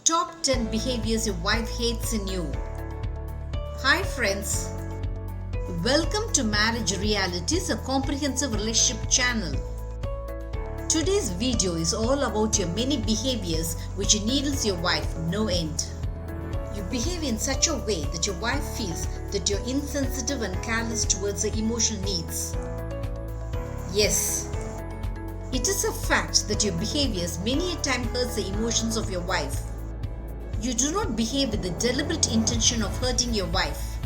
Top 10 behaviors your wife hates in you. Hi friends, welcome to Marriage Realities, a comprehensive relationship channel. Today's video is all about your many behaviors which needles your wife no end. You behave in such a way that your wife feels that you're insensitive and callous towards her emotional needs. Yes, it is a fact that your behaviors many a time hurts the emotions of your wife. You do not behave with the deliberate intention of hurting your wife.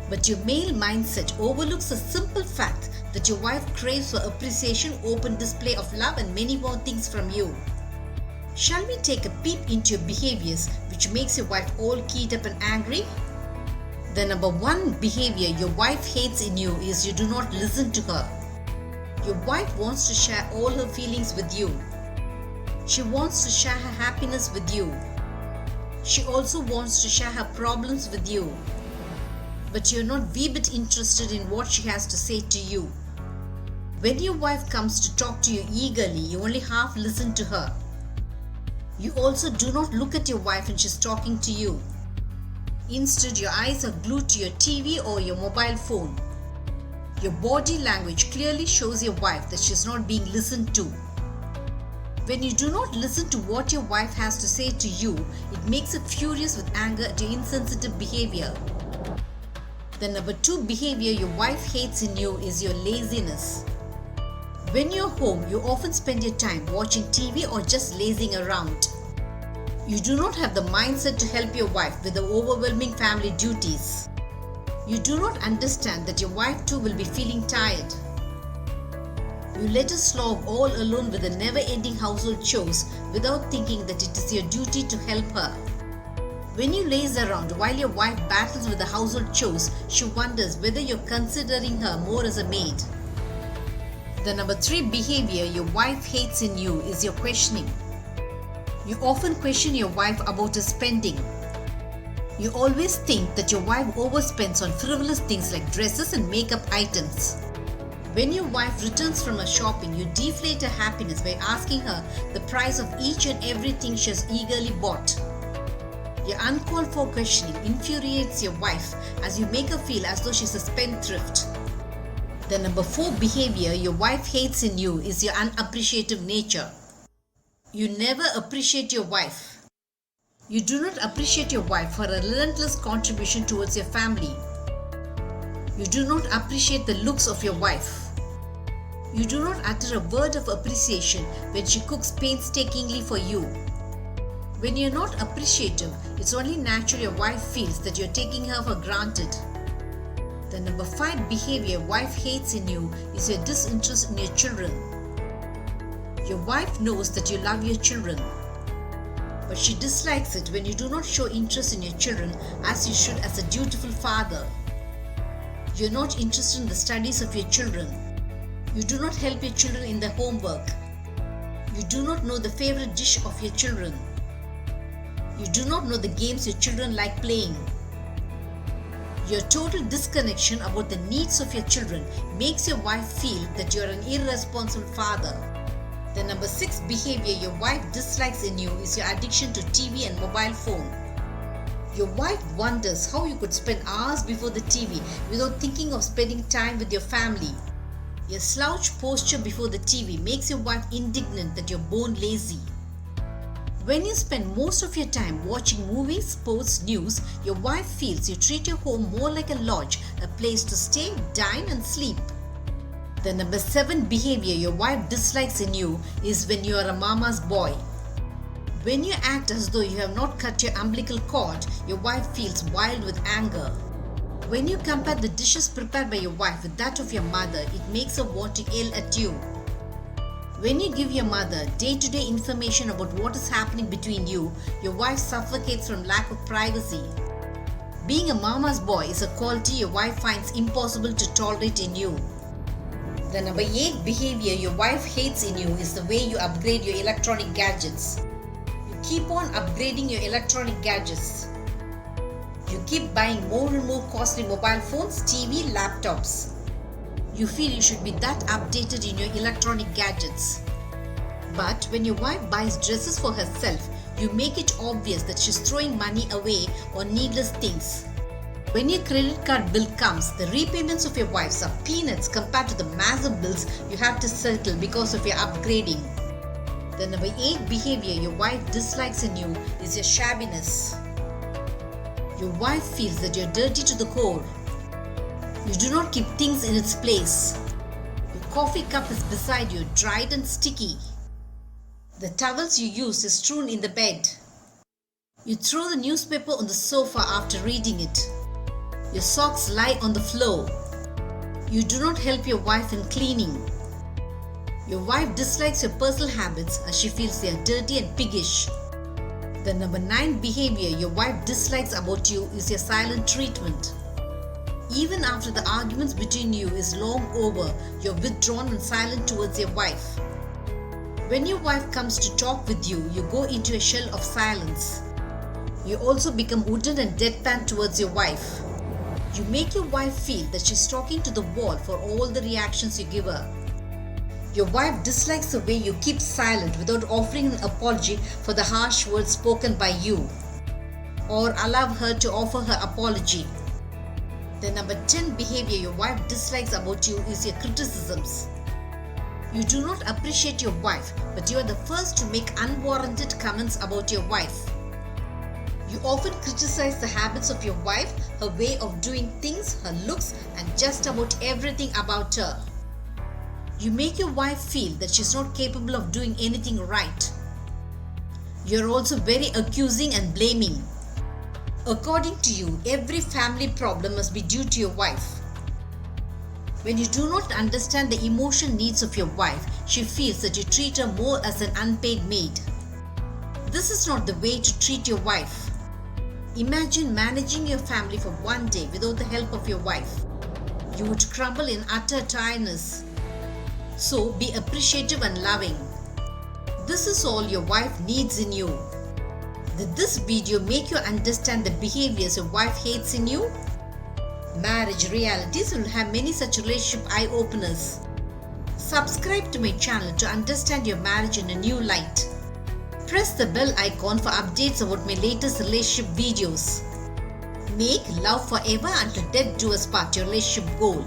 But your male mindset overlooks the simple fact that your wife craves for appreciation, open display of love and many more things from you. Shall we take a peep into your behaviors which makes your wife all keyed up and angry? The number one behavior your wife hates in you is you do not listen to her. Your wife wants to share all her feelings with you. She wants to share her happiness with you. She also wants to share her problems with you. But you're not wee bit interested in what she has to say to you. When your wife comes to talk to you eagerly, you only half listen to her. You also do not look at your wife when she's talking to you. Instead, your eyes are glued to your TV or your mobile phone. Your body language clearly shows your wife that she's not being listened to. When you do not listen to what your wife has to say to you, it makes her furious with anger at your insensitive behavior. The number two behavior your wife hates in you is your laziness. When you're home, you often spend your time watching TV or just lazing around. You do not have the mindset to help your wife with the overwhelming family duties. You do not understand that your wife too will be feeling tired. You let her slog all alone with the never-ending household chores without thinking that it is your duty to help her. When you laze around while your wife battles with the household chores, she wonders whether you're considering her more as a maid. The number three behavior your wife hates in you is your questioning. You often question your wife about her spending. You always think that your wife overspends on frivolous things like dresses and makeup items. When your wife returns from her shopping, you deflate her happiness by asking her the price of each and everything she has eagerly bought. Your uncalled for questioning infuriates your wife as you make her feel as though she's a spendthrift. The number four behavior your wife hates in you is your unappreciative nature. You never appreciate your wife. You do not appreciate your wife for her relentless contribution towards your family. You do not appreciate the looks of your wife. You do not utter a word of appreciation when she cooks painstakingly for you. When you're not appreciative, it's only natural your wife feels that you're taking her for granted. The number five behavior your wife hates in you is your disinterest in your children. Your wife knows that you love your children, but she dislikes it when you do not show interest in your children as you should as a dutiful father. You're not interested in the studies of your children. You do not help your children in their homework. You do not know the favorite dish of your children. You do not know the games your children like playing. Your total disconnection about the needs of your children makes your wife feel that you are an irresponsible father. The number six behavior your wife dislikes in you is your addiction to TV and mobile phone. Your wife wonders how you could spend hours before the TV without thinking of spending time with your family. Your slouch posture before the TV makes your wife indignant that you're born lazy. When you spend most of your time watching movies, sports, news, your wife feels you treat your home more like a lodge, a place to stay, dine and sleep. The number seven behavior your wife dislikes in you is when you are a mama's boy. When you act as though you have not cut your umbilical cord, your wife feels wild with anger. When you compare the dishes prepared by your wife with that of your mother, it makes her want to yell at you. When you give your mother day-to-day information about what is happening between you, your wife suffocates from lack of privacy. Being a mama's boy is a quality your wife finds impossible to tolerate in you. The number eight behavior your wife hates in you is the way you upgrade your electronic gadgets. Keep on upgrading your electronic gadgets. You keep buying more and more costly mobile phones, TV, laptops. You feel you should be that updated in your electronic gadgets. But when your wife buys dresses for herself, You make it obvious that she's throwing money away on needless things. When your credit card bill comes, the repayments of your wife are peanuts compared to the massive bills you have to settle because of your upgrading. The number 8 behavior your wife dislikes in you is your shabbiness. Your wife feels that you're dirty to the core. You do not keep things in its place. Your coffee cup is beside you, dried and sticky. The towels you use is strewn in the bed. You throw the newspaper on the sofa after reading it. Your socks lie on the floor. You do not help your wife in cleaning. Your wife dislikes your personal habits as she feels they are dirty and piggish. The number 9 behavior your wife dislikes about you is your silent treatment. Even after the arguments between you is long over, you're withdrawn and silent towards your wife. When your wife comes to talk with you, you go into a shell of silence. You also become wooden and deadpan towards your wife. You make your wife feel that she's talking to the wall for all the reactions you give her. Your wife dislikes the way you keep silent without offering an apology for the harsh words spoken by you, or allow her to offer her apology. The number 10 behavior your wife dislikes about you is your criticisms. You do not appreciate your wife, but you are the first to make unwarranted comments about your wife. You often criticize the habits of your wife, her way of doing things, her looks, and just about everything about her. You make your wife feel that she's not capable of doing anything right. You're also very accusing and blaming. According to you, every family problem must be due to your wife. When you do not understand the emotional needs of your wife, she feels that you treat her more as an unpaid maid. This is not the way to treat your wife. Imagine managing your family for one day without the help of your wife. You would crumble in utter tiredness. So be appreciative and loving. This is all your wife needs in you. Did this video make you understand the behaviors your wife hates in you? Marriage Realities will have many such relationship eye-openers. Subscribe to my channel to understand your marriage in a new light. Press the bell icon for updates about my latest relationship videos. Make love forever until death do us part your relationship goal.